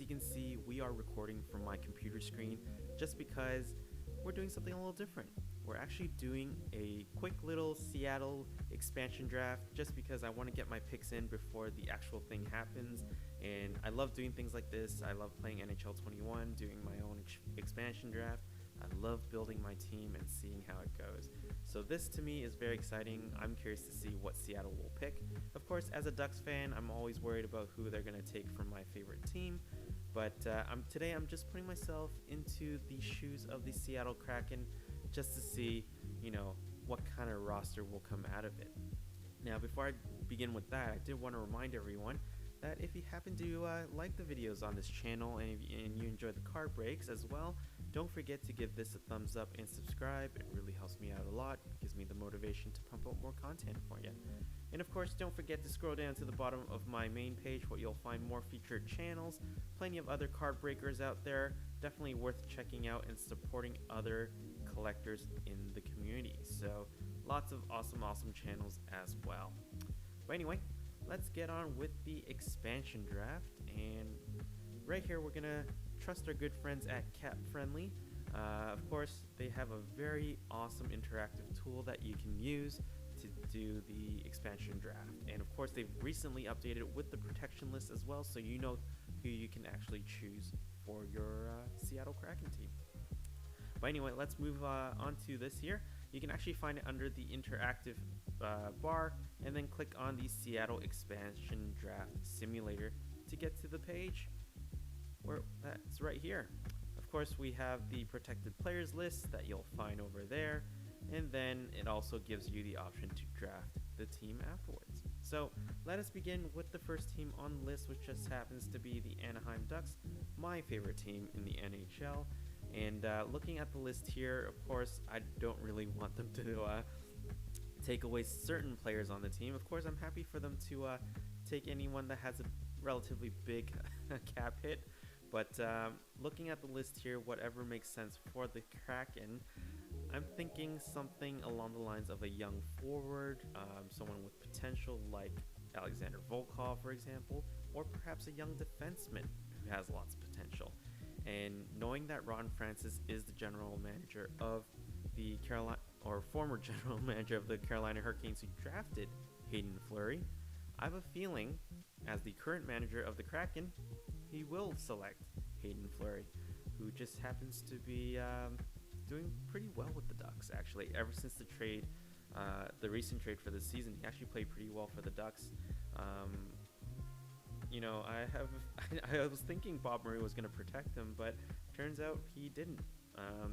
you can see, we are recording from my computer screen just because we're doing something a little different. We're actually doing a quick little Seattle expansion draft just because I want to get my picks in before the actual thing happens. And I love doing things like this. I love playing NHL 21, doing my own expansion draft. I love building my team and seeing how it goes. So this to me is very exciting. I'm curious to see what Seattle will pick. Of course, as a Ducks fan, I'm always worried about who they're going to take from my favorite team. But today I'm just putting myself into the shoes of the Seattle Kraken just to see, what kind of roster will come out of it. Now, before I begin with that, I did want to remind everyone that if you happen to like the videos on this channel and you enjoy the card breaks as well, don't forget to give this a thumbs up and subscribe. It really helps me out a lot. It gives me the motivation to pump out more content for you. And of course, don't forget to scroll down to the bottom of my main page where you'll find more featured channels, plenty of other card breakers out there. Definitely worth checking out and supporting other collectors in the community. So lots of awesome channels as well. But anyway, let's get on with the expansion draft. And right here, we're gonna trust our good friends at Cat Friendly. Of course, they have a very awesome interactive tool that you can use to do the expansion draft. And of course, they've recently updated it with the protection list as well, so you know who you can actually choose for your Seattle Kraken team. But anyway, let's move on to this here. You can actually find it under the interactive bar and then click on the Seattle Expansion Draft Simulator to get to the page where that's right here. Of course, we have the protected players list that you'll find over there, and then it also gives you the option to draft the team afterwards. So let us begin with the first team on the list, which just happens to be the Anaheim Ducks, my favorite team in the NHL. And looking at the list here, of course, I don't really want them to take away certain players on the team. Of course, I'm happy for them to take anyone that has a relatively big cap hit. But looking at the list here, whatever makes sense for the Kraken, I'm thinking something along the lines of a young forward, someone with potential like Alexander Volkov, for example, or perhaps a young defenseman who has lots of potential. And knowing that Ron Francis is the general manager of the former general manager of the Carolina Hurricanes who drafted Hayden Fleury, I have a feeling, as the current manager of the Kraken, he will select Hayden Fleury, who just happens to be doing pretty well with the Ducks, actually. Ever since the trade, the recent trade for this season, he actually played pretty well for the Ducks. I was thinking Bob Murray was going to protect him, but turns out he didn't.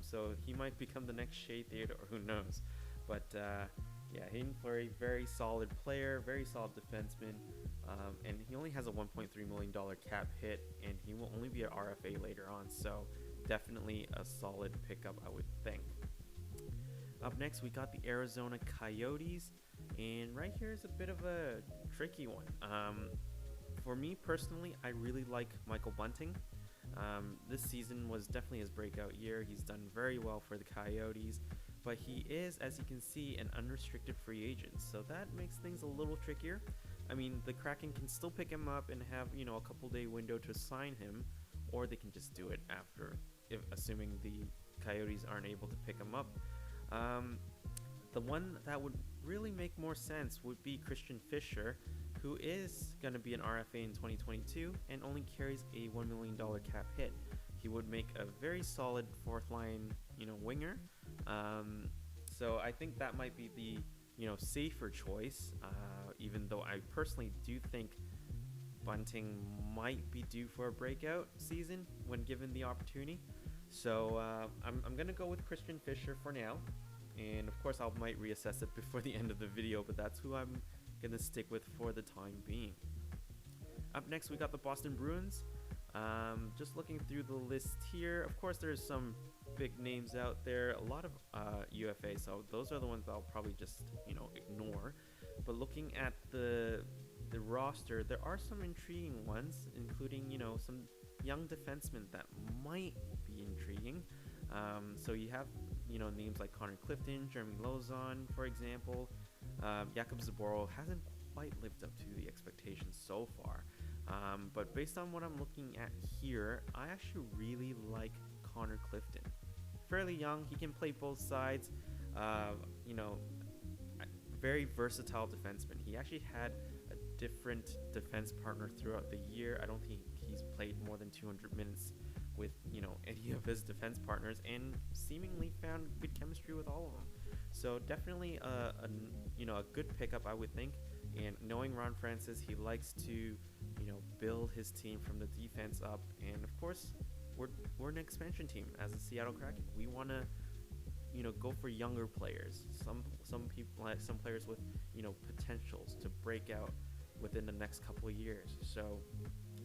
So he might become the next Shea Theodore, who knows. But yeah, Hayden Fleury, very solid player, very solid defenseman, and he only has a $1.3 million cap hit, and he will only be at RFA later on, so definitely a solid pickup, I would think. Up next, we got the Arizona Coyotes, and right here is a bit of a tricky one. For me personally, I really like Michael Bunting. This season was definitely his breakout year. He's done very well for the Coyotes, but he is, as you can see, an unrestricted free agent, so that makes things a little trickier. I mean, the Kraken can still pick him up and have, a couple-day window to sign him, or they can just do it after, assuming the Coyotes aren't able to pick him up. The one that would really make more sense would be Christian Fischer, who is going to be an RFA in 2022 and only carries a $1 million cap hit. He would make a very solid fourth line, winger. So I think that might be the, safer choice, even though I personally do think Bunting might be due for a breakout season when given the opportunity. So I'm going to go with Christian Fischer for now. And of course, I might reassess it before the end of the video, but that's who I'm going to stick with for the time being. Up next, we got the Boston Bruins. Just looking through the list here, of course, there's some big names out there, a lot of UFA, so those are the ones I'll probably just, ignore. But looking at the roster, there are some intriguing ones, including, some young defensemen that might be intriguing. So you have, names like Connor Clifton, Jeremy Lauzon, for example. Jakub Zboril hasn't quite lived up to the expectations so far. But based on what I'm looking at here, I actually really like Connor Clifton. Fairly young, he can play both sides. Uh, you know, very versatile defenseman. He actually had a different defense partner throughout the year. I don't think he's played more than 200 minutes with any of his defense partners, and seemingly found good chemistry with all of them. So definitely a good pickup, I would think. And knowing Ron Francis, he likes to build his team from the defense up. And of course, we're an expansion team as a Seattle Kraken. We want to go for younger players. Some people, like some players with potentials to break out within the next couple of years. So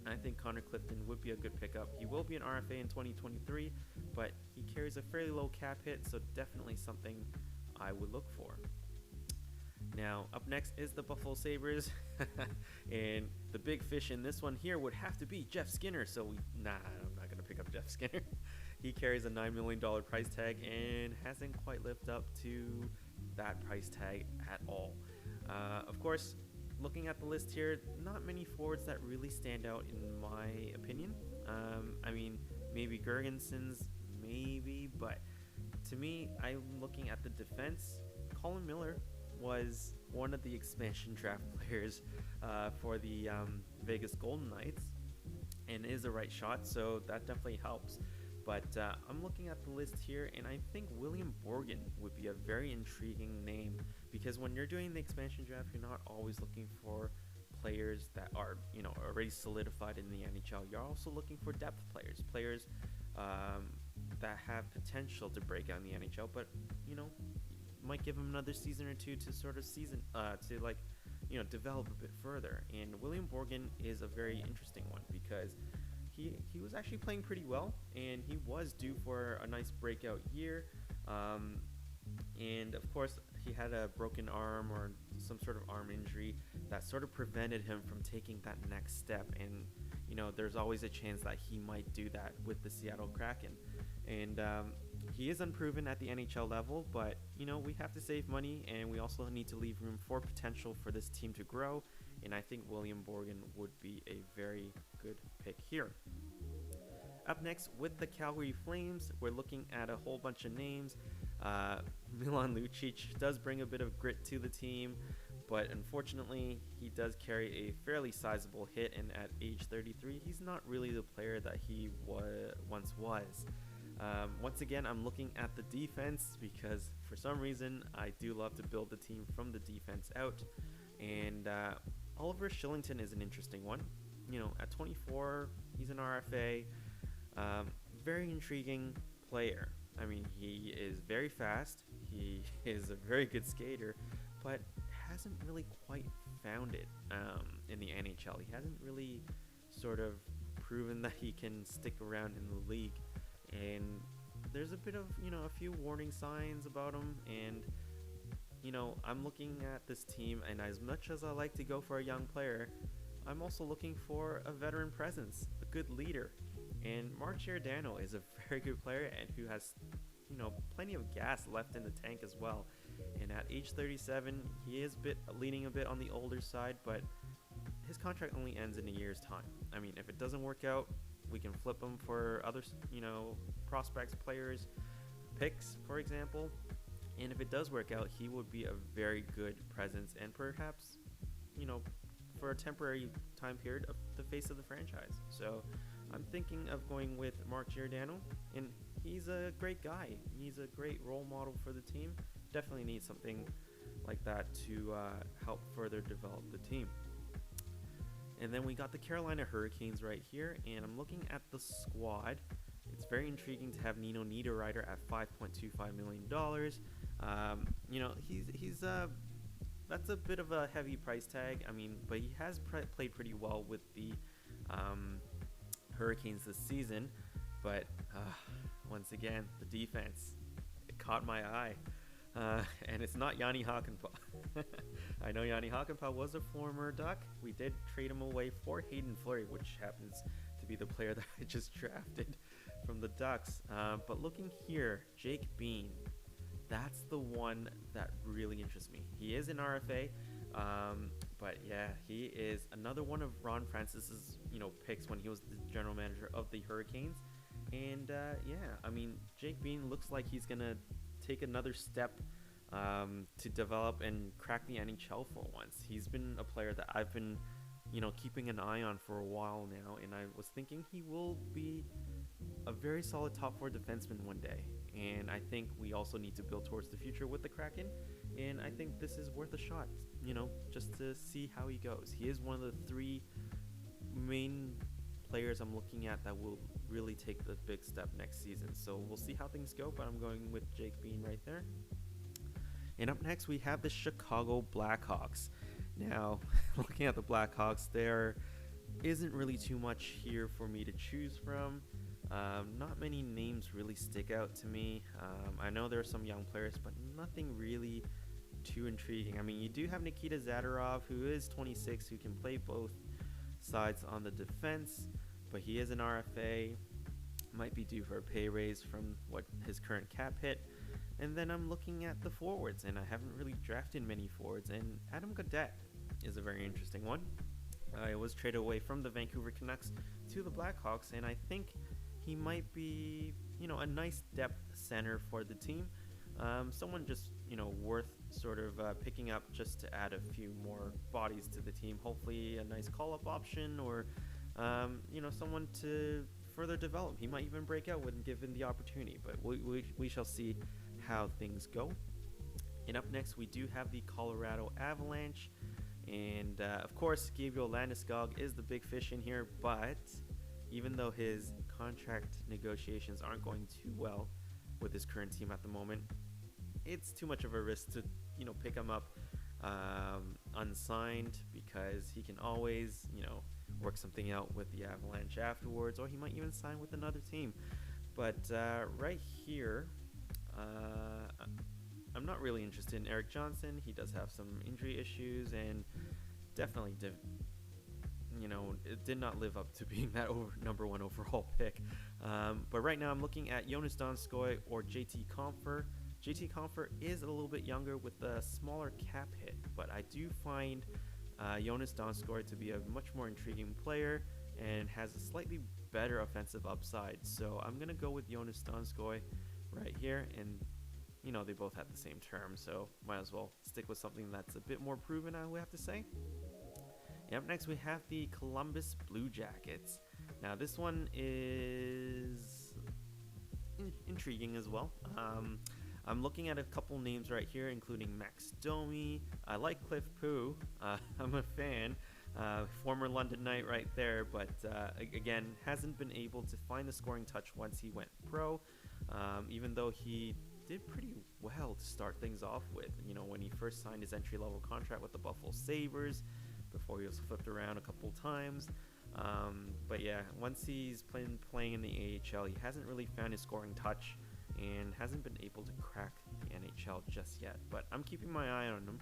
I think Connor Clifton would be a good pickup. He will be an RFA in 2023, but he carries a fairly low cap hit, so definitely something I would look for. Now, up next is the Buffalo Sabres, and the big fish in this one here would have to be Jeff Skinner. So I'm not gonna pick up Jeff Skinner. He carries a $9 million price tag and hasn't quite lived up to that price tag at all. Of course, looking at the list here, not many forwards that really stand out in my opinion. I mean, maybe Gergensons, maybe, but to me, I'm looking at the defense. Colin Miller was one of the expansion draft players for the Vegas Golden Knights and is a right shot, so that definitely helps. But I'm looking at the list here, and I think William Borgen would be a very intriguing name, because when you're doing the expansion draft, you're not always looking for players that are already solidified in the NHL. You're also looking for depth players that have potential to break out in the NHL, but might give him another season or two to sort of develop a bit further. And William Borgen is a very interesting one, because he was actually playing pretty well, and he was due for a nice breakout year. And of course, he had a broken arm or some sort of arm injury that sort of prevented him from taking that next step. And there's always a chance that he might do that with the Seattle Kraken. And he is unproven at the NHL level, but we have to save money, and we also need to leave room for potential for this team to grow. And I think William Borgen would be a very good pick here. Up next, with the Calgary Flames, we're looking at a whole bunch of names. Milan Lucic does bring a bit of grit to the team, but unfortunately, he does carry a fairly sizable hit, and at age 33, he's not really the player that he once was. Once again, I'm looking at the defense, because for some reason, I do love to build the team from the defense out. And Oliver Shillington is an interesting one. At 24, he's an RFA. Very intriguing player. I mean, he is very fast. He is a very good skater, but hasn't really quite found it in the NHL. He hasn't really sort of proven that he can stick around in the league. And there's a bit of, a few warning signs about him. And, I'm looking at this team, and as much as I like to go for a young player, I'm also looking for a veteran presence, a good leader. And Mark Giordano is a very good player, and who has, plenty of gas left in the tank as well. And at age 37, he is leaning a bit on the older side, but his contract only ends in a year's time. I mean, if it doesn't work out, we can flip him for other, prospects, players, picks, for example. And if it does work out, he would be a very good presence, and perhaps, for a temporary time period, of the face of the franchise. So I'm thinking of going with Mark Giordano, and he's a great guy. He's a great role model for the team. Definitely need something like that to help further develop the team. And then we got the Carolina Hurricanes right here, and I'm looking at the squad. It's very intriguing to have Nino Niederreiter at $5.25 million. He's that's a bit of a heavy price tag. I mean, but he has played pretty well with the Hurricanes this season. But once again, the defense, it caught my eye. And it's not Yanni Hakanpää. I know Yanni Hakanpää was a former Duck. We did trade him away for Hayden Fleury, which happens to be the player that I just drafted from the Ducks. But looking here, Jake Bean, that's the one that really interests me. He is an RFA, But yeah, he is another one of Ron Francis's picks when he was the general manager of the Hurricanes. And yeah, I mean, Jake Bean looks like he's gonna take another step to develop and crack the NHL for once. He's been a player that I've been keeping an eye on for a while now, and I was thinking he will be a very solid top four defenseman one day. And I think we also need to build towards the future with the Kraken. And I think this is worth a shot, just to see how he goes. He is one of the three main players I'm looking at that will really take the big step next season. So we'll see how things go, but I'm going with Jake Bean right there. And up next, we have the Chicago Blackhawks. Now, looking at the Blackhawks, there isn't really too much here for me to choose from. Not many names really stick out to me. I know there are some young players, but nothing really too intriguing. I mean, you do have Nikita Zadorov, who is 26, who can play both sides on the defense, but he is an RFA. Might be due for a pay raise from what his current cap hit. And then I'm looking at the forwards, and I haven't really drafted many forwards, and Adam Gaudette is a very interesting one. I was traded away from the Vancouver Canucks to the Blackhawks, and I think he might be, a nice depth center for the team. Someone just, worth sort of picking up just to add a few more bodies to the team. Hopefully a nice call-up option or, someone to further develop. He might even break out when given the opportunity, but we shall see how things go. And up next, we do have the Colorado Avalanche. And, of course, Gabriel Landeskog is the big fish in here, but even though his contract negotiations aren't going too well with his current team at the moment, it's too much of a risk to, pick him up unsigned, because he can always, work something out with the Avalanche afterwards, or he might even sign with another team. But right here, I'm not really interested in Eric Johnson. He does have some injury issues, and definitely it did not live up to being that number one overall pick. But right now I'm looking at Jonas Donskoy or JT Compher. JT Compher is a little bit younger with a smaller cap hit, but I do find Jonas Donskoy to be a much more intriguing player and has a slightly better offensive upside. So I'm going to go with Jonas Donskoy right here, and they both have the same term, so might as well stick with something that's a bit more proven, I would have to say. And up next, we have the Columbus Blue Jackets. Now, this one is intriguing as well. I'm looking at a couple names right here, including Max Domi. I like Cliff Poo. I'm a fan. Former London Knight right there, but again, hasn't been able to find the scoring touch once he went pro, even though he did pretty well to start things off with, when he first signed his entry-level contract with the Buffalo Sabres, before he was flipped around a couple times. But yeah, once he's playing in the AHL, he hasn't really found his scoring touch and hasn't been able to crack the NHL just yet. But I'm keeping my eye on him.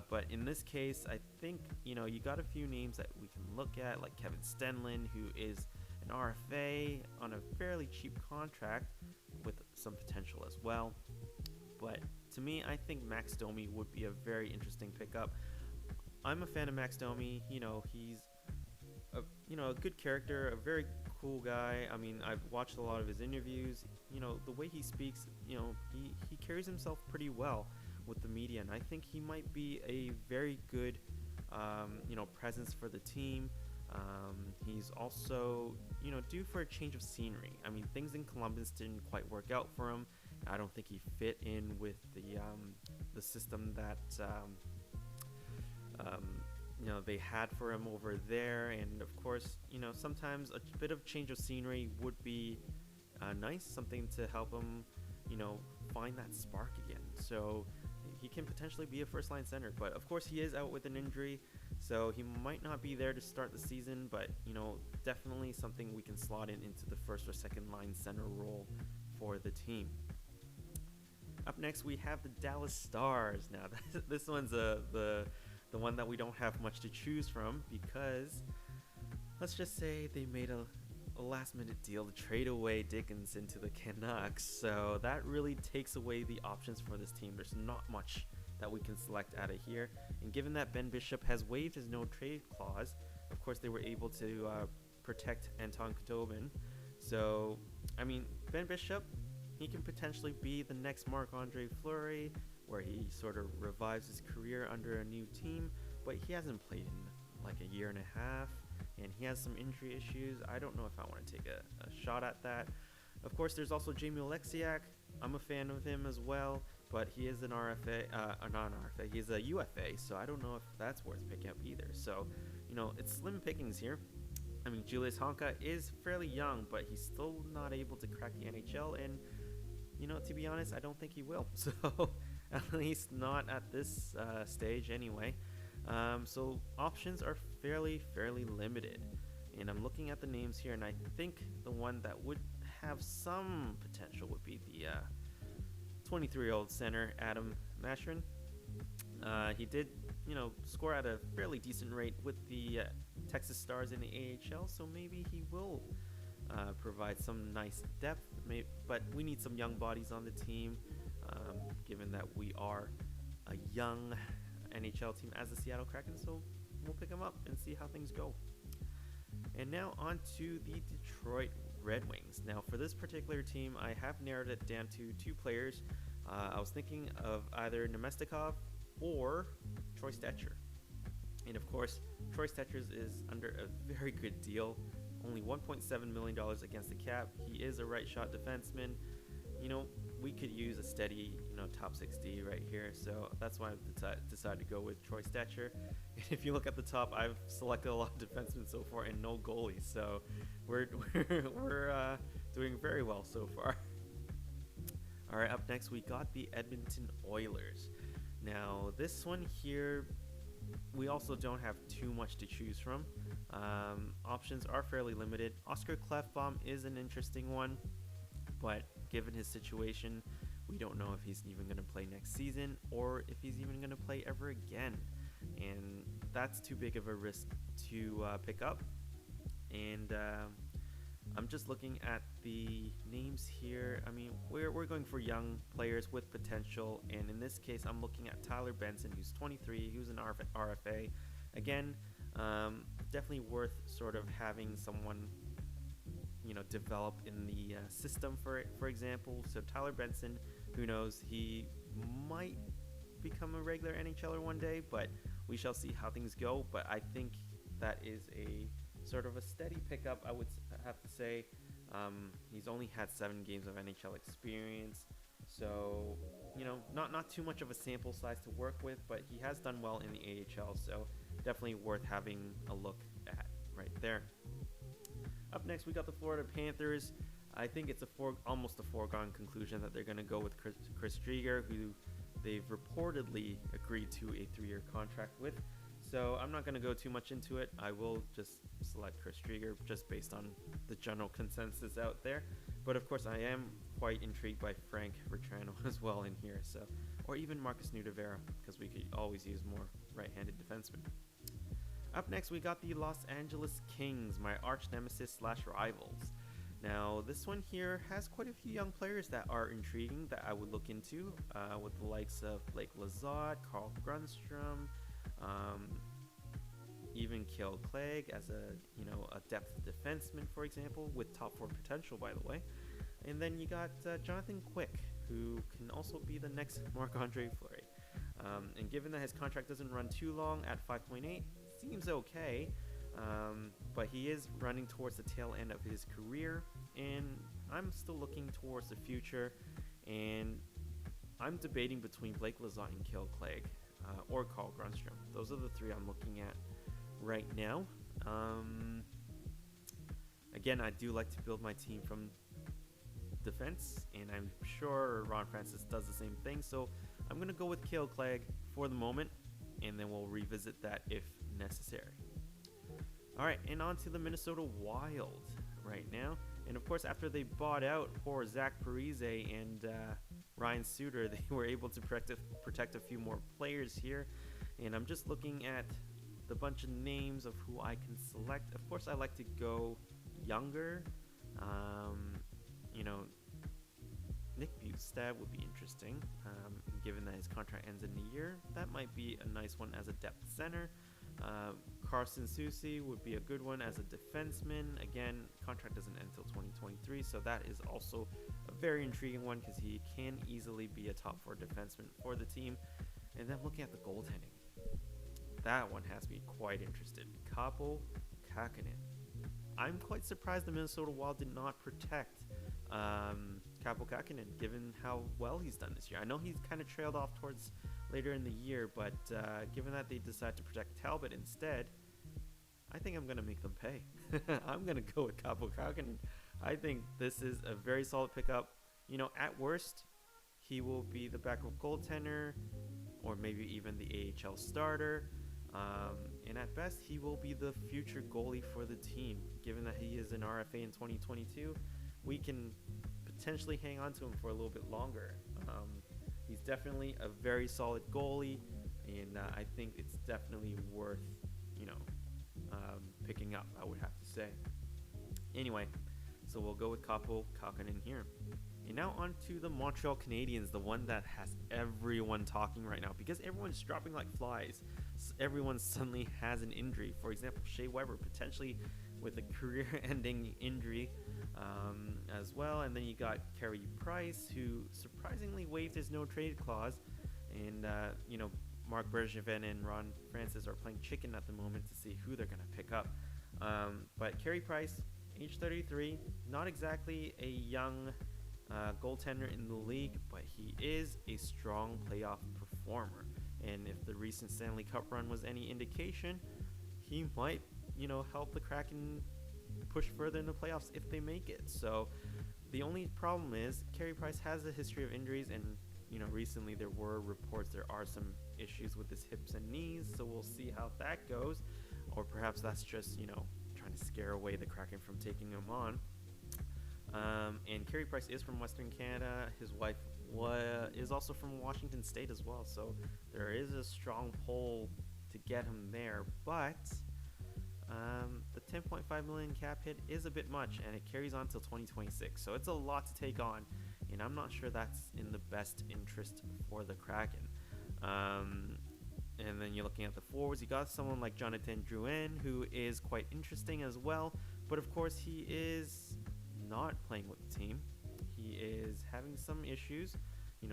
But in this case, I think, you got a few names that we can look at, like Kevin Stenlin, who is an RFA on a fairly cheap contract with some potential as well. But to me, I think Max Domi would be a very interesting pickup. I'm a fan of Max Domi. He's a good character, a very cool guy. I mean, I've watched a lot of his interviews. The way he speaks, he carries himself pretty well with the media, and I think he might be a very good, presence for the team. He's also, due for a change of scenery. I mean, things in Columbus didn't quite work out for him. I don't think he fit in with the system that they had for him over there. And of course, sometimes a bit of change of scenery would be nice, something to help him, find that spark again. So he can potentially be a first-line center, but of course he is out with an injury, so he might not be there to start the season, but definitely something we can slot into the first or second-line center role for the team. Up next, we have the Dallas Stars. Now, this one's the one that we don't have much to choose from, because let's just say they made a last-minute deal to trade away Dickinson to the Canucks, so that really takes away the options for this team. There's not much that we can select out of here. And given that Ben Bishop has waived his no trade clause, of course they were able to protect Anton Khudobin. So, I mean, Ben Bishop, he can potentially be the next Marc-Andre Fleury, where he sort of revives his career under a new team, but he hasn't played in like a year and a half, and he has some injury issues. I don't know if I want to take a shot at that. Of course, there's also Jamie Oleksiak. I'm a fan of him as well, but he is an RFA, not an RFA, he's a UFA, so I don't know if that's worth picking up either. So, you know, it's slim pickings here. I mean, Julius Honka is fairly young, but he's still not able to crack the NHL, and, you know, to be honest, I don't think he will. So, at least not at this stage anyway. So, options are fairly limited. And I'm looking at the names here, and I think the one that would have some potential would be the 23-year-old center, Adam Mashrin. He did, you know, score at a fairly decent rate with the Texas Stars in the AHL, so maybe he will provide some nice depth. But we need some young bodies on the team, given that we are a young NHL team as the Seattle Kraken, so we'll pick him up and see how things go. And now on to the Detroit Red Wings. Now for this particular team, I have narrowed it down to two players. I was thinking of either Nemestikov or Troy Stecher. And of course, Troy Stecher is under a very good deal, only $1.7 million against the cap. He is a right shot defenseman. You know, we could use a steady, you know, top 60 right here. So that's why I decided to go with Troy Stecher. And if you look at the top, I've selected a lot of defensemen so far and no goalies. So we're doing very well so far. All right, up next we got the Edmonton Oilers. Now this one here, we also don't have too much to choose from. Options are fairly limited. Oscar Klefbom is an interesting one, but given his situation, we don't know if he's even going to play next season or if he's even going to play ever again. And that's too big of a risk to pick up. And I'm just looking at the names here. I mean, we're going for young players with potential. And in this case, I'm looking at Tyler Benson, who's 23. He was an RFA. Again, definitely worth sort of having someone, you know, develop in the system for example. So Tyler Benson, who knows, he might become a regular NHLer one day, but we shall see how things go. But I think that is a sort of a steady pickup, I would have to say. He's only had 7 games of NHL experience, so, you know, not too much of a sample size to work with, but he has done well in the AHL, so definitely worth having a look at right there. Up next, we got the Florida Panthers. I think it's almost a foregone conclusion that they're going to go with Chris Driedger, who they've reportedly agreed to a 3-year contract with. So I'm not going to go too much into it. I will just select Chris Driedger just based on the general consensus out there. But of course, I am quite intrigued by Frank Vetrano as well in here. So, or even Marcus Nudavera, because we could always use more right-handed defensemen. Up next, we got the Los Angeles Kings, my arch nemesis / rivals. Now, this one here has quite a few young players that are intriguing that I would look into, with the likes of Blake Lizotte, Carl Grundstrom, even Kale Clegg as a depth defenseman, for example, with top 4 potential, by the way. And then you got Jonathan Quick, who can also be the next Marc-Andre Fleury. And given that his contract doesn't run too long at 5.8, seems okay. But he is running towards the tail end of his career, and I'm still looking towards the future. And I'm debating between Blake Lizotte and Kale Clegg, or Carl Grundstrom. Those are the 3 I'm looking at right now. Again, I do like to build my team from defense, and I'm sure Ron Francis does the same thing. So I'm going to go with Kale Clegg for the moment, and then we'll revisit that if necessary. All right, and on to the Minnesota Wild right now. And of course, after they bought out poor Zach Parise and Ryan Suter, they were able to protect a few more players here. And I'm just looking at the bunch of names of who I can select. Of course, I like to go younger. Nick Bustad would be interesting, given that his contract ends in a year. That might be a nice one as a depth center. Carson Soucy would be a good one as a defenseman. Again, contract doesn't end until 2023, so that is also a very intriguing one because he can easily be a top 4 defenseman for the team. And then looking at the goaltending, that one has me quite interested. Kaapo Kähkönen. I'm quite surprised the Minnesota Wild did not protect Kaapo Kähkönen, given how well he's done this year. I know he's kind of trailed off towards later in the year, but given that they decided to protect Talbot instead, I think I'm going to make them pay. I'm going to go with Kaapo Kähkönen. I think this is a very solid pickup. You know, at worst, he will be the backup goaltender or maybe even the AHL starter. And at best, he will be the future goalie for the team. Given that he is an RFA in 2022, we can potentially hang on to him for a little bit longer. He's definitely a very solid goalie, and I think it's definitely worth, picking up, I would have to say. Anyway, so we'll go with Kaapo Kähkönen here. And now on to the Montreal Canadiens, the one that has everyone talking right now because everyone's dropping like flies. Everyone suddenly has an injury. For example, Shea Weber potentially with a career-ending injury as well. And then you got Carey Price, who surprisingly waived his no-trade clause. And, Marc Bergevin and Ron Francis are playing chicken at the moment to see who they're going to pick up. But Carey Price, age 33, not exactly a young goaltender in the league, but he is a strong playoff performer. And if the recent Stanley Cup run was any indication, he might, help the Kraken push further in the playoffs if they make it. So the only problem is Carey Price has a history of injuries, and recently there were reports there are some issues with his hips and knees. So we'll see how that goes, or perhaps that's just trying to scare away the Kraken from taking him on. And Carey Price is from Western Canada. His wife is also from Washington State as well. So there is a strong pull to get him there. But the $10.5 million cap hit is a bit much, and it carries on till 2026. So it's a lot to take on, and I'm not sure that's in the best interest for the Kraken. And then you're looking at the forwards. You got someone like Jonathan Drouin, who is quite interesting as well. But of course, he is not playing with the team. He is having some issues,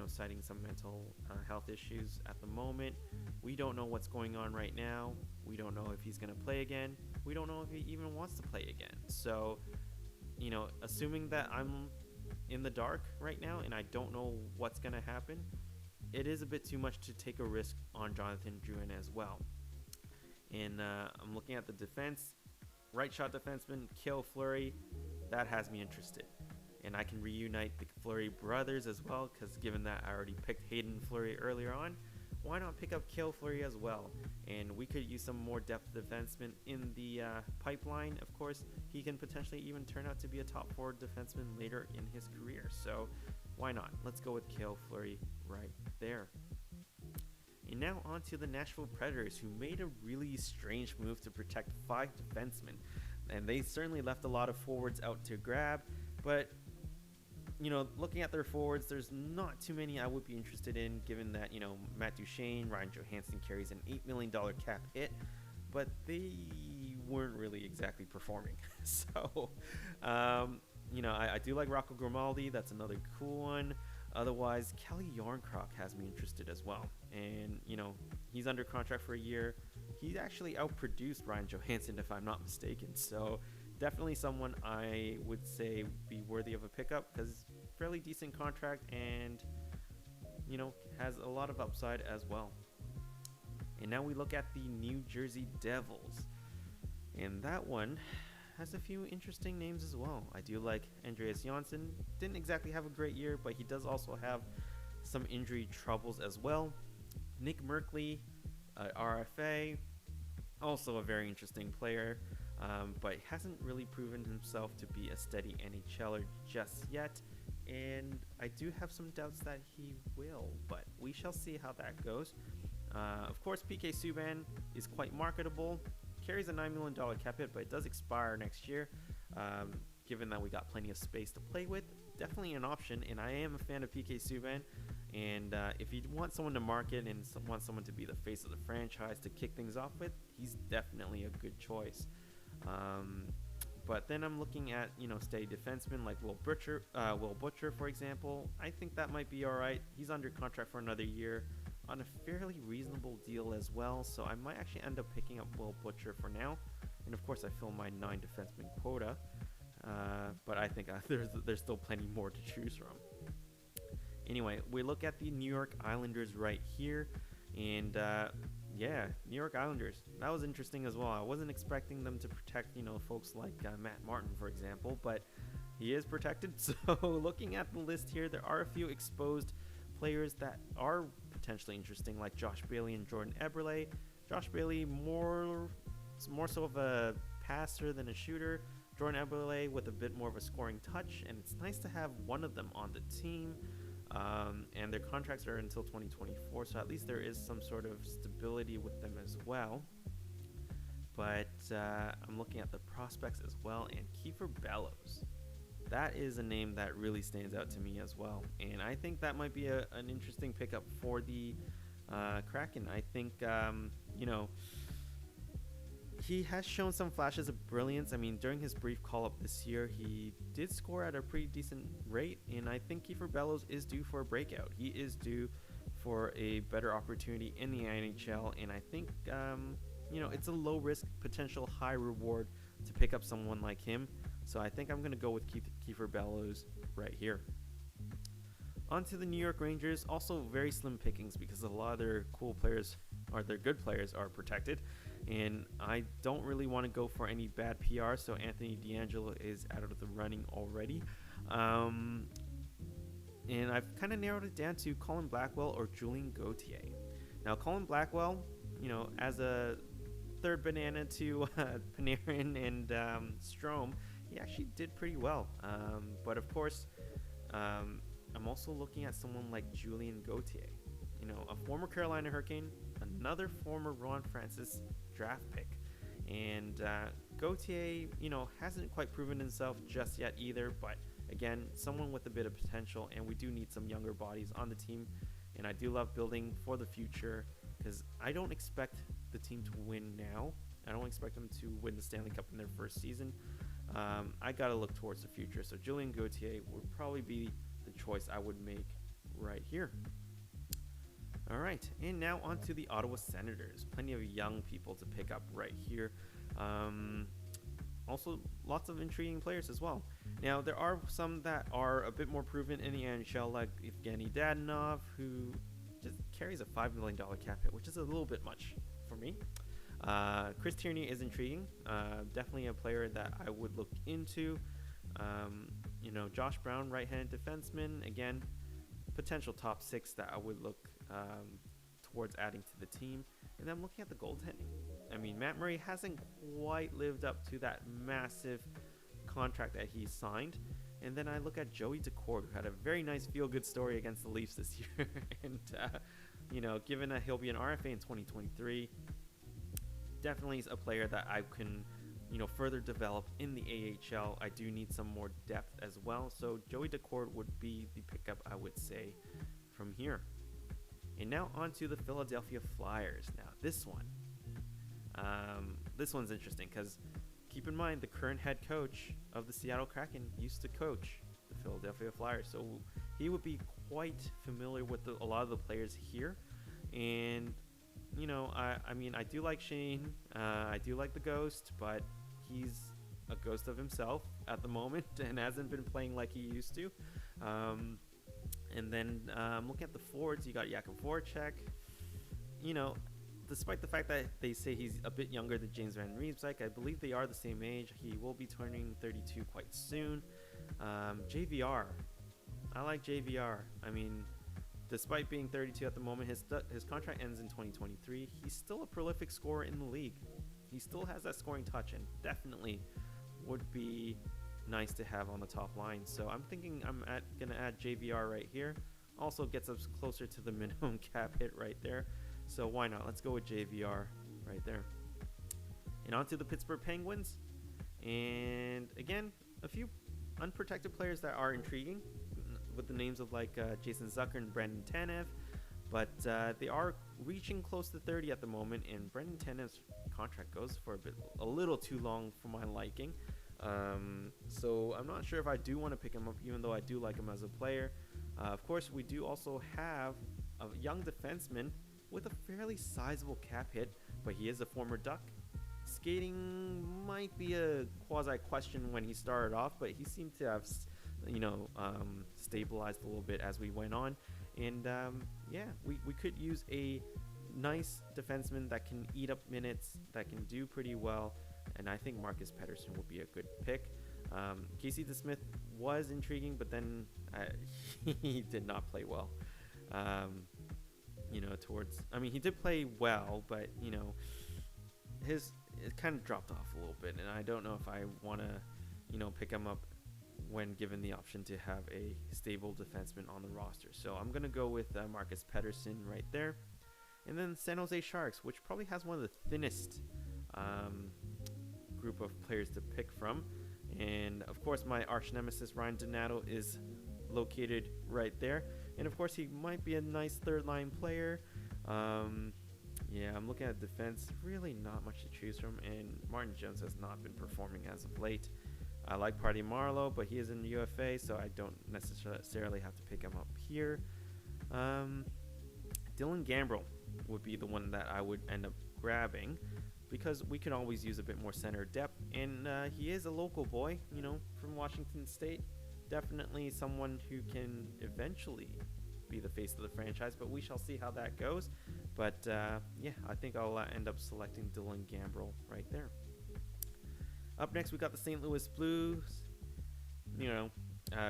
citing some mental health issues at the moment. We don't know what's going on right now. We don't know if he's going to play again. We don't know if he even wants to play again. So, assuming that I'm in the dark right now and I don't know what's going to happen, it is a bit too much to take a risk on Jonathan Drouin as well. And I'm looking at the defense. Right shot defenseman, Cale Fleury. That has me interested. And I can reunite the Fleury brothers as well, because given that I already picked Hayden Fleury earlier on, why not pick up Cale Fleury as well? And we could use some more depth defensemen in the pipeline. Of course, he can potentially even turn out to be a top 4 defenseman later in his career. So why not? Let's go with Cale Fleury right there. And now on to the Nashville Predators, who made a really strange move to protect 5 defensemen. And they certainly left a lot of forwards out to grab. But, looking at their forwards, there's not too many I would be interested in, given that, Matt Duchene, Ryan Johansson carries an $8 million cap hit. But they weren't really exactly performing. So, I do like Rocco Grimaldi. That's another cool one. Otherwise, Kelly Yarncroc has me interested as well. And, he's under contract for a year. He actually outproduced Ryan Johansson, if I'm not mistaken. So definitely someone I would say be worthy of a pickup, because fairly decent contract and, has a lot of upside as well. And now we look at the New Jersey Devils. And that one has a few interesting names as well. I do like Andreas Johnsson. Didn't exactly have a great year, but he does also have some injury troubles as well. Nick Merkley, RFA, also a very interesting player, but hasn't really proven himself to be a steady NHLer just yet. And I do have some doubts that he will, but we shall see how that goes. Of course, PK Subban is quite marketable. Carries a $9 million cap hit, but it does expire next year, given that we got plenty of space to play with. definitely an option. And I am a fan of PK Subban. And if you want someone to market and want someone to be the face of the franchise to kick things off with, he's definitely a good choice. But then I'm looking at, steady defensemen like Will Butcher, for example. I think that might be all right. He's under contract for another year on a fairly reasonable deal as well. So I might actually end up picking up Will Butcher for now. And of course, I fill my 9 defenseman quota. But I think there's still plenty more to choose from. Anyway, we look at the New York Islanders right here. And New York Islanders. That was interesting as well. I wasn't expecting them to protect, folks like Matt Martin, for example, but he is protected. So looking at the list here, there are a few exposed players that are potentially interesting, like Josh Bailey and Jordan Eberle. Josh Bailey more so of a passer than a shooter. Jordan Eberle with a bit more of a scoring touch, and it's nice to have one of them on the team. And their contracts are until 2024, so at least there is some sort of stability with them as well. But I'm looking at the prospects as well, and Kiefer Bellows. That is a name that really stands out to me as well, and I think that might be an interesting pickup for the Kraken. I think, he has shown some flashes of brilliance. I mean, during his brief call-up this year, he did score at a pretty decent rate, and I think Kiefer Bellows is due for a breakout. He is due for a better opportunity in the NHL, and I think, it's a low-risk, potential high-reward to pick up someone like him. So I think I'm going to go with Kiefer Bellows right here. On to the New York Rangers, also very slim pickings because a lot of their cool players, or their good players, are protected. And I don't really want to go for any bad PR, so Anthony DeAngelo is out of the running already. And I've kind of narrowed it down to Colin Blackwell or Julien Gauthier. Now, Colin Blackwell, as a third banana to Panarin and Strome, he actually did pretty well. But of course, I'm also looking at someone like Julien Gauthier, a former Carolina Hurricane, another former Ron Francis draft pick. And Gauthier, hasn't quite proven himself just yet either, but again, someone with a bit of potential, and we do need some younger bodies on the team. And I do love building for the future because I don't expect the team to win now. I don't expect them to win the Stanley Cup in their first season. I got to look towards the future. So Julien Gauthier would probably be the choice I would make right here. All right, and now on to the Ottawa Senators. Plenty of young people to pick up right here. Also, lots of intriguing players as well. Now, there are some that are a bit more proven in the NHL, like Evgeny Dadonov, who just carries a $5 million cap hit, which is a little bit much for me. Chris Tierney is intriguing. Definitely a player that I would look into. Josh Brown, right-handed defenseman, again, potential top 6 that I would look towards adding to the team. And then I'm looking at the goaltending. I mean, Matt Murray hasn't quite lived up to that massive contract that he signed. And then I look at Joey Daccord, who had a very nice feel-good story against the Leafs this year. And, given that he'll be an RFA in 2023, definitely is a player that I can, further develop in the AHL. I do need some more depth as well. So Joey Daccord would be the pickup, I would say, from here. And now on to the Philadelphia Flyers. Now, this one's interesting because keep in mind the current head coach of the Seattle Kraken used to coach the Philadelphia Flyers. So he would be quite familiar with a lot of the players here. And, I do like Shane. I do like the Ghost, but he's a ghost of himself at the moment and hasn't been playing like he used to. And then looking at the forwards, you got Jakub Voracek. Despite the fact that they say he's a bit younger than James Van Riemsdyk, I believe they are the same age. He will be turning 32 quite soon. JVR. I like JVR. I mean, despite being 32 at the moment, his contract ends in 2023. He's still a prolific scorer in the league. He still has that scoring touch and definitely would be nice to have on the top line. So I'm thinking I'm going to add JVR right here. Also gets us closer to the minimum cap hit right there. So why not? Let's go with JVR right there. And on to the Pittsburgh Penguins. And again, a few unprotected players that are intriguing, with the names of like Jason Zucker and Brandon Tanev, but they are reaching close to 30 at the moment, and Brandon Tanev's contract goes for a little too long for my liking. So I'm not sure if I do want to pick him up, even though I do like him as a player. Of course, we do also have a young defenseman with a fairly sizable cap hit, but he is a former Duck. Skating might be a quasi question when he started off, but he seemed to have, stabilized a little bit as we went on. And we could use a nice defenseman that can eat up minutes, that can do pretty well. And I think Marcus Pettersson would be a good pick. Casey DeSmith was intriguing, but then he did not play well. He did play well, but it kind of dropped off a little bit, and I don't know if I want to, pick him up when given the option to have a stable defenseman on the roster. So I'm gonna go with Marcus Pettersson right there, and then San Jose Sharks, which probably has one of the thinnest group of players to pick from, and of course my arch nemesis Ryan Donato is located right there, and of course he might be a nice third line player. I'm looking at defense, really not much to choose from, and Martin Jones has not been performing as of late. I like Party Marlowe, but he is in the UFA, so I don't necessarily have to pick him up here. Dylan Gambrell would be the one that I would end up grabbing, because we can always use a bit more center depth, and he is a local boy, from Washington State. Definitely someone who can eventually be the face of the franchise, but we shall see how that goes. But I think I'll end up selecting Dylan Gambrell right there. Up next, we got the St. Louis Blues.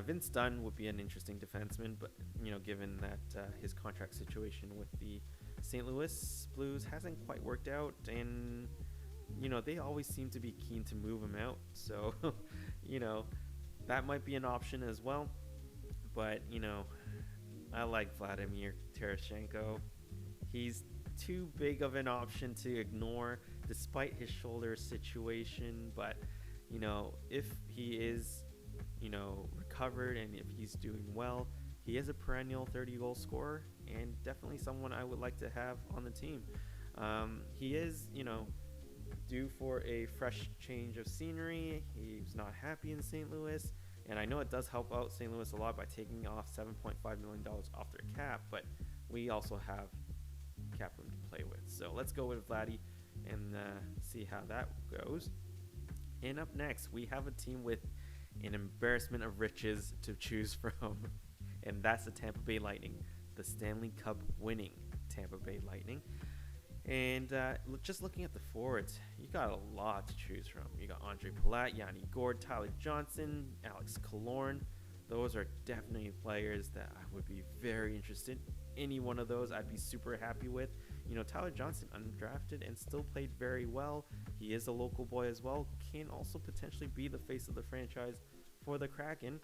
Vince Dunn would be an interesting defenseman, but given that his contract situation with the St. Louis Blues hasn't quite worked out, and they always seem to be keen to move him out, so that might be an option as well. But I like Vladimir Tereshchenko. He's too big of an option to ignore despite his shoulder situation, but if he is recovered and if he's doing well, he is a perennial 30-goal scorer and definitely someone I would like to have on the team. He is due for a fresh change of scenery. He's not happy in St. Louis, and I know it does help out St. Louis a lot by taking off $7.5 million off their cap, but we also have cap room to play with. So let's go with Vladdy and see how that goes. And up next, we have a team with an embarrassment of riches to choose from, and that's the Tampa Bay Lightning, the Stanley Cup winning Tampa Bay Lightning. And just looking at the forwards, you got a lot to choose from. You got Andre Palat, Yanni Gourde, Tyler Johnson, Alex Killorn. Those are definitely players that I would be very interested in. Any one of those I'd be super happy with. Tyler Johnson, undrafted and still played very well. He is a local boy as well. Can also potentially be the face of the franchise for the Kraken.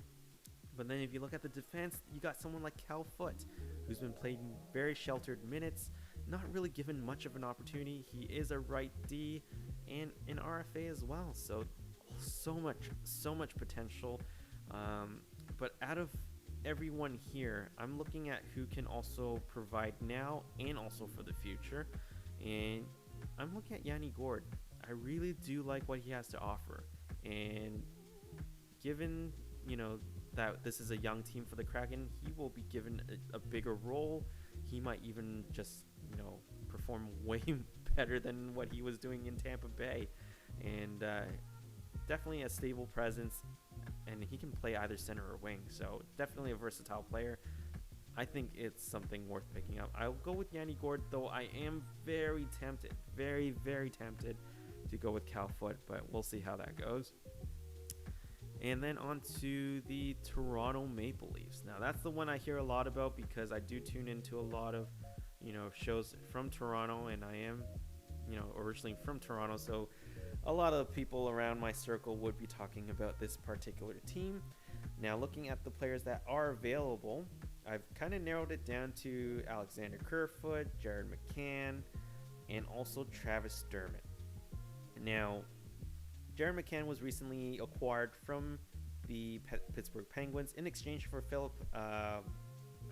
But then if you look at the defense, you got someone like Cal Foote, who's been playing very sheltered minutes, not really given much of an opportunity. He is a right D and an RFA as well. So much potential. But out of everyone here, I'm looking at who can also provide now and also for the future, and I'm looking at Yanni Gourde. I really do like what he has to offer, and given that this is a young team for the Kraken, he will be given a bigger role. He might even just perform way better than what he was doing in Tampa Bay, and definitely a stable presence. And he can play either center or wing, so definitely a versatile player. I think it's something worth picking up. I'll go with Yanni Gourde, though I am very tempted, very, very tempted to go with Cal Foote, but we'll see how that goes. And then on to the Toronto Maple Leafs. Now, that's the one I hear a lot about because I do tune into a lot of, shows from Toronto, and I am, originally from Toronto, so a lot of people around my circle would be talking about this particular team. Now, looking at the players that are available, I've kind of narrowed it down to Alexander Kerfoot, Jared McCann, and also Travis Dermott. Now, Jared McCann was recently acquired from the Pittsburgh Penguins in exchange for Philip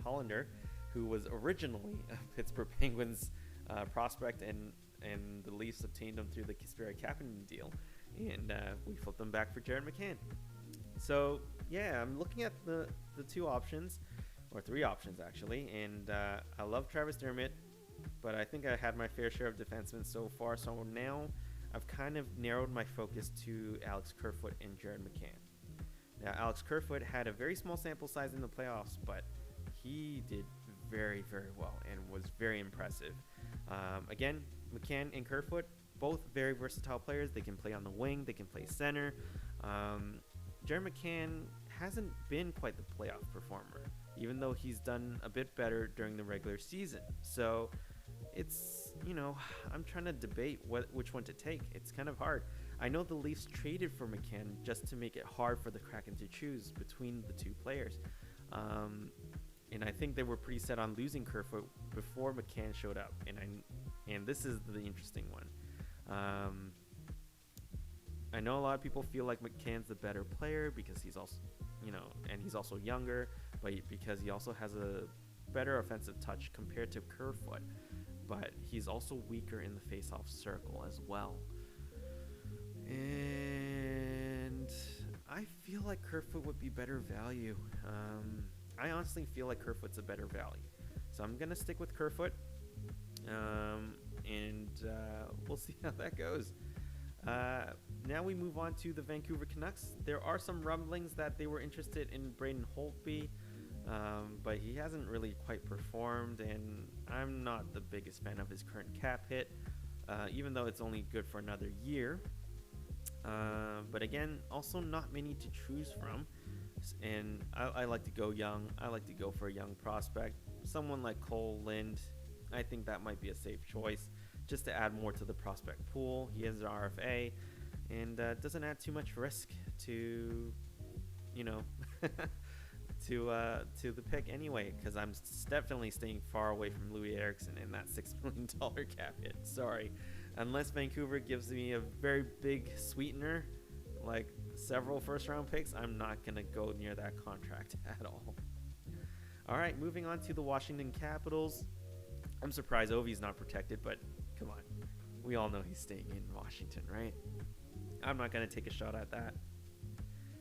Hollander, who was originally a Pittsburgh Penguins prospect, and the Leafs obtained him through the Kasperi-Kapanen deal, and we flipped him back for Jared McCann. So yeah, I'm looking at the two options, or three options actually, and I love Travis Dermott, but I think I had my fair share of defensemen so far. So now I've kind of narrowed my focus to Alex Kerfoot and Jared McCann. Now, Alex Kerfoot had a very small sample size in the playoffs, but he did very, very well and was very impressive. Again, McCann and Kerfoot, both very versatile players. They can play on the wing, they can play center. Jared McCann hasn't been quite the playoff performer, even though he's done a bit better during the regular season. So it's, I'm trying to debate which one to take. It's kind of hard. I know the Leafs traded for McCann just to make it hard for the Kraken to choose between the two players. And I think they were pretty set on losing Kerfoot before McCann showed up. And this is the interesting one. I know a lot of people feel like McCann's the better player because he's also, and he's also younger, but because he also has a better offensive touch compared to Kerfoot. But he's also weaker in the face-off circle as well. And I feel like Kerfoot would be better value. I honestly feel like Kerfoot's a better value. So I'm going to stick with Kerfoot. And we'll see how that goes. Now we move on to the Vancouver Canucks. There are some rumblings that they were interested in Braden Holtby, but he hasn't really quite performed, and I'm not the biggest fan of his current cap hit, even though it's only good for another year. But again, also not many to choose from, and I like to go young. I like to go for a young prospect. Someone like Cole Lind, I think that might be a safe choice, just to add more to the prospect pool. He is an RFA, and doesn't add too much risk to, to the pick anyway, because I'm definitely staying far away from Louis Eriksson in that $6 million cap hit. Sorry. Unless Vancouver gives me a very big sweetener, like several first-round picks, I'm not going to go near that contract at all. All right, moving on to the Washington Capitals. I'm surprised Ovi's not protected, but come on. We all know he's staying in Washington, right? I'm not going to take a shot at that.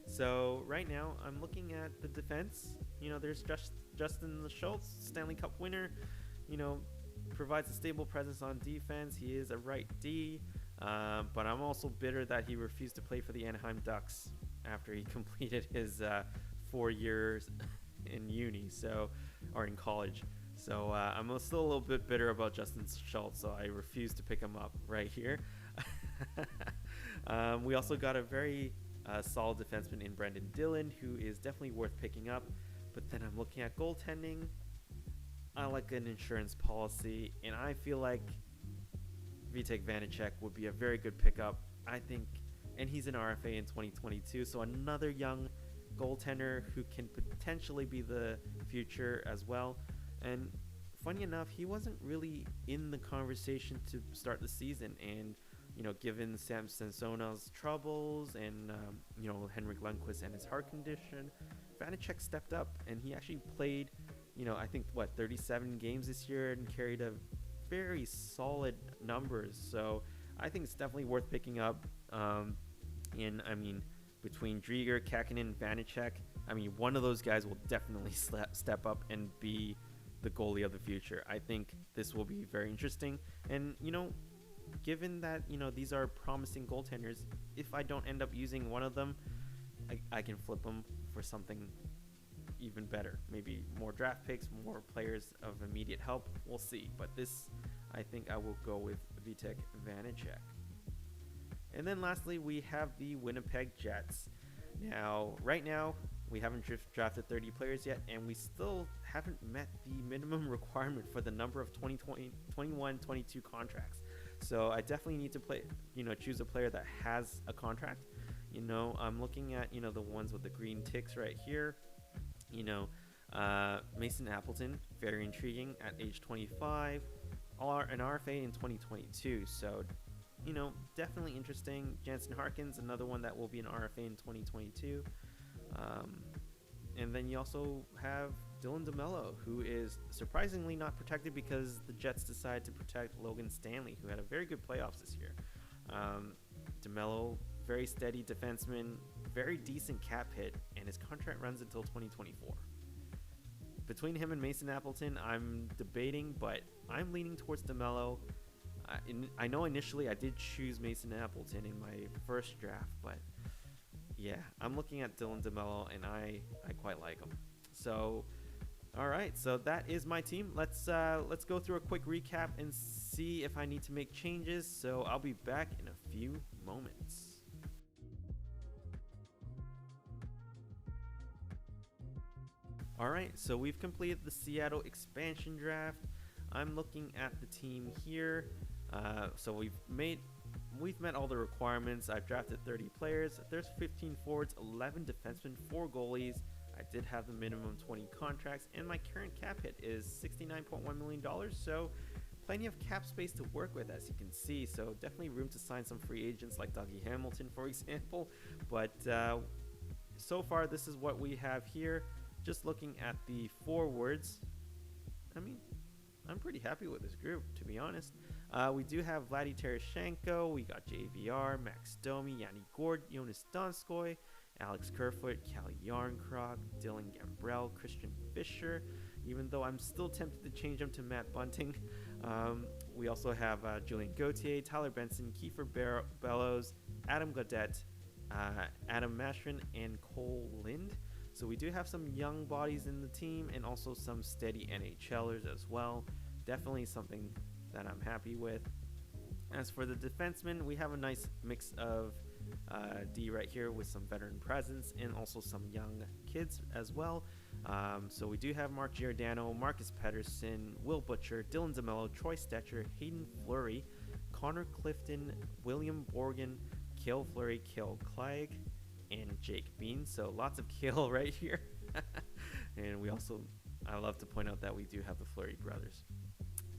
So right now, I'm looking at the defense. There's Justin Schultz, Stanley Cup winner. Provides a stable presence on defense. He is a right D. But I'm also bitter that he refused to play for the Anaheim Ducks after he completed his 4 years in uni, or in college. So I'm still a little bit bitter about Justin Schultz, so I refuse to pick him up right here. We also got a very solid defenseman in Brendan Dillon, who is definitely worth picking up. But then I'm looking at goaltending. I like an insurance policy, and I feel like Vitek Vanacek would be a very good pickup, I think. And he's an RFA in 2022, so another young goaltender who can potentially be the future as well. And funny enough, he wasn't really in the conversation to start the season. And, given Sam Sansona's troubles and, Henrik Lundqvist and his heart condition, Vanacek stepped up and he actually played, I think, 37 games this year and carried a very solid numbers. So I think it's definitely worth picking up. Between Drieger, Kakinen, Vanacek, one of those guys will definitely step up and be the goalie of the future. I think this will be very interesting. And, given that, these are promising goaltenders, if I don't end up using one of them, I can flip them for something even better. Maybe more draft picks, more players of immediate help. We'll see. But this, I think I will go with Vitek Vanacek. And then lastly, we have the Winnipeg Jets. Right now, we haven't drafted 30 players yet, and we still haven't met the minimum requirement for the number of 2020, 21, 22 contracts. So I definitely need to choose a player that has a contract. I'm looking at, the ones with the green ticks right here. Mason Appleton, very intriguing at age 25, an RFA in 2022. So, definitely interesting. Jansen Harkins, another one that will be an RFA in 2022. Um, and then you also have Dylan DeMello, who is surprisingly not protected because the Jets decided to protect Logan Stanley, who had a very good playoffs this year. DeMello, very steady defenseman, very decent cap hit, and his contract runs until 2024. Between him and Mason Appleton, I'm debating, but I'm leaning towards DeMello. I know initially I did choose Mason Appleton in my first draft, but yeah, I'm looking at Dylan DeMello, and I quite like him. So, all right, so that is my team. Let's go through a quick recap and see if I need to make changes. So I'll be back in a few moments. All right, so we've completed the Seattle expansion draft. I'm looking at the team here. So we've met all the requirements. I've drafted 30 players. There's 15 forwards, 11 defensemen, 4 goalies. I did have the minimum 20 contracts, and my current cap hit is $69.1 million. So plenty of cap space to work with, as you can see. So definitely room to sign some free agents like Dougie Hamilton, for example. But so far, this is what we have here. Just looking at the forwards, I mean, I'm pretty happy with this group, to be honest. We do have Vladdy Tereshchenko, we got JVR, Max Domi, Yanni Gord, Jonas Donskoy, Alex Kerfoot, Cal Yarncroc, Dylan Gambrell, Christian Fisher, even though I'm still tempted to change him to Matt Bunting. We also have Julian Gauthier, Tyler Benson, Kiefer Bellows, Adam Gaudette, Adam Mashrin, and Cole Lind. So we do have some young bodies in the team and also some steady NHLers as well. Definitely something that I'm happy with. As for the defensemen, we have a nice mix of D right here with some veteran presence and also some young kids as well. So we do have Mark Giordano, Marcus Pedersen, Will Butcher, Dylan DeMello, Troy Stetcher, Hayden Fleury, Connor Clifton, William Borgen, Cale Fleury, Cale Clegg, and Jake Bean. So lots of Cale right here. And we also, I love to point out that we do have the Fleury brothers.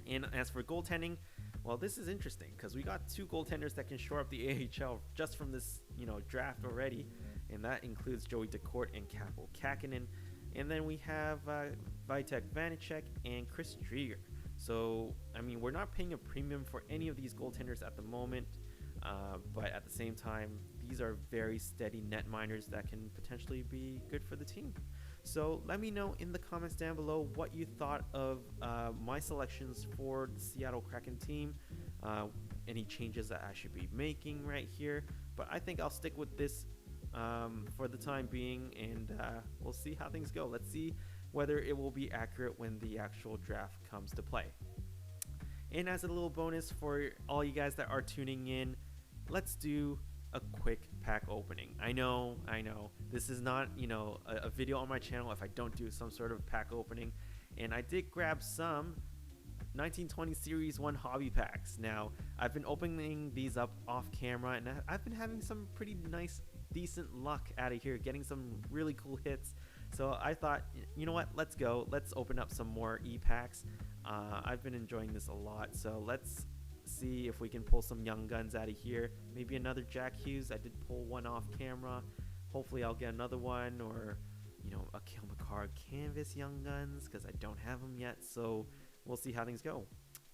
And as for goaltending, well, this is interesting because we got 2 goaltenders that can shore up the AHL just from this, draft already, and that includes Joey DeCourt and Kaapo Kähkönen. And then we have Vitek Vanacek and Chris Drieger. So, I mean, we're not paying a premium for any of these goaltenders at the moment, but at the same time, these are very steady net miners that can potentially be good for the team. So let me know in the comments down below what you thought of my selections for the Seattle Kraken team. Any changes that I should be making right here. But I think I'll stick with this for the time being, and we'll see how things go. Let's see whether it will be accurate when the actual draft comes to play. And as a little bonus for all you guys that are tuning in, let's do a quick pack opening. I know, this is not, a video on my channel if I don't do some sort of pack opening. And I did grab some 1920 Series 1 hobby packs. Now, I've been opening these up off camera, and I've been having some pretty nice, decent luck out of here, getting some really cool hits. So I thought, you know what, let's go. Let's open up some more e-packs. I've been enjoying this a lot, so let's see if we can pull some young guns out of here. Maybe another Jack Hughes. I did pull one off camera. Hopefully I'll get another one, or a Cale Makar canvas young guns, because I don't have them yet. So we'll see how things go.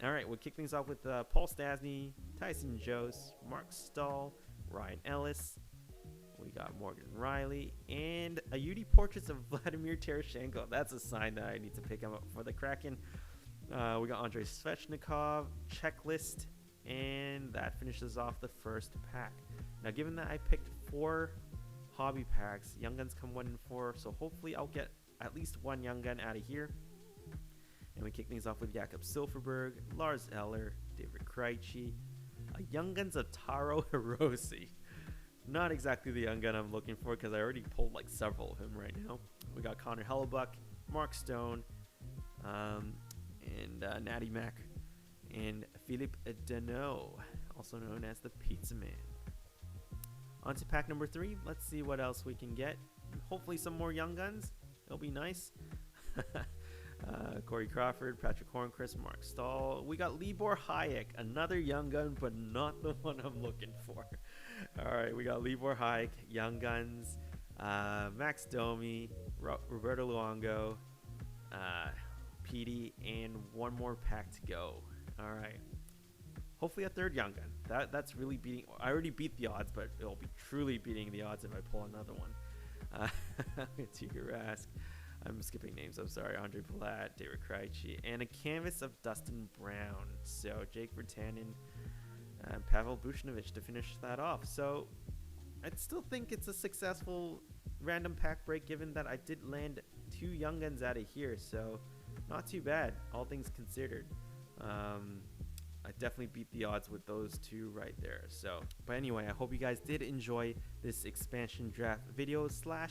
All right, we'll kick things off with Paul Stastny, Tyson Jost, Mark Stahl, Ryan Ellis. We got Morgan Riley, and a UD Portraits of Vladimir Tereshchenko. That's a sign that I need to pick him up for the Kraken. We got Andrei Svechnikov, Checklist, and that finishes off the first pack. Now, given that I picked 4 hobby packs, Young Guns come 1 in 4, so hopefully I'll get at least 1 Young Gun out of here. And we kick things off with Jakob Silfverberg, Lars Eller, David Krejci, a Young Guns of Taro Hirose. Not exactly the Young Gun I'm looking for, because I already pulled like several of him right now. We got Connor Hellebuck, Mark Stone, and Natty Mac, and Philippe Deneau, also known as the Pizza Man. On to pack number 3. Let's see what else we can get. Hopefully some more Young Guns. It'll be nice. Corey Crawford, Patrick Hornquist, Mark Stahl. We got Libor Hayek, another Young Gun, but not the one I'm looking for. All right, we got Libor Hayek, Young Guns. Max Domi, Roberto Luongo, PD, and one more pack to go. All right. Hopefully a third Young Gun. That's really beating. I already beat the odds, but it'll be truly beating the odds if I pull another one. To your ask. I'm skipping names. I'm sorry. Andre Palat, David Krejci, and a canvas of Dustin Brown. So Jake Virtanen, Pavel Buchnevich to finish that off. So I'd still think it's a successful random pack break, given that I did land 2 Young Guns out of here. So not too bad, all things considered. I definitely beat the odds with those 2 right there. So, but anyway, I hope you guys did enjoy this expansion draft video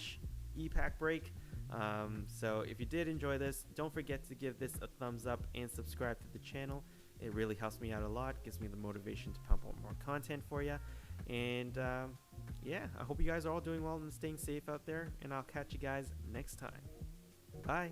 / e-pack break. So if you did enjoy this, don't forget to give this a thumbs up and subscribe to the channel. It really helps me out a lot, gives me the motivation to pump out more content for you. And yeah, I hope you guys are all doing well and staying safe out there, and I'll catch you guys next time. Bye.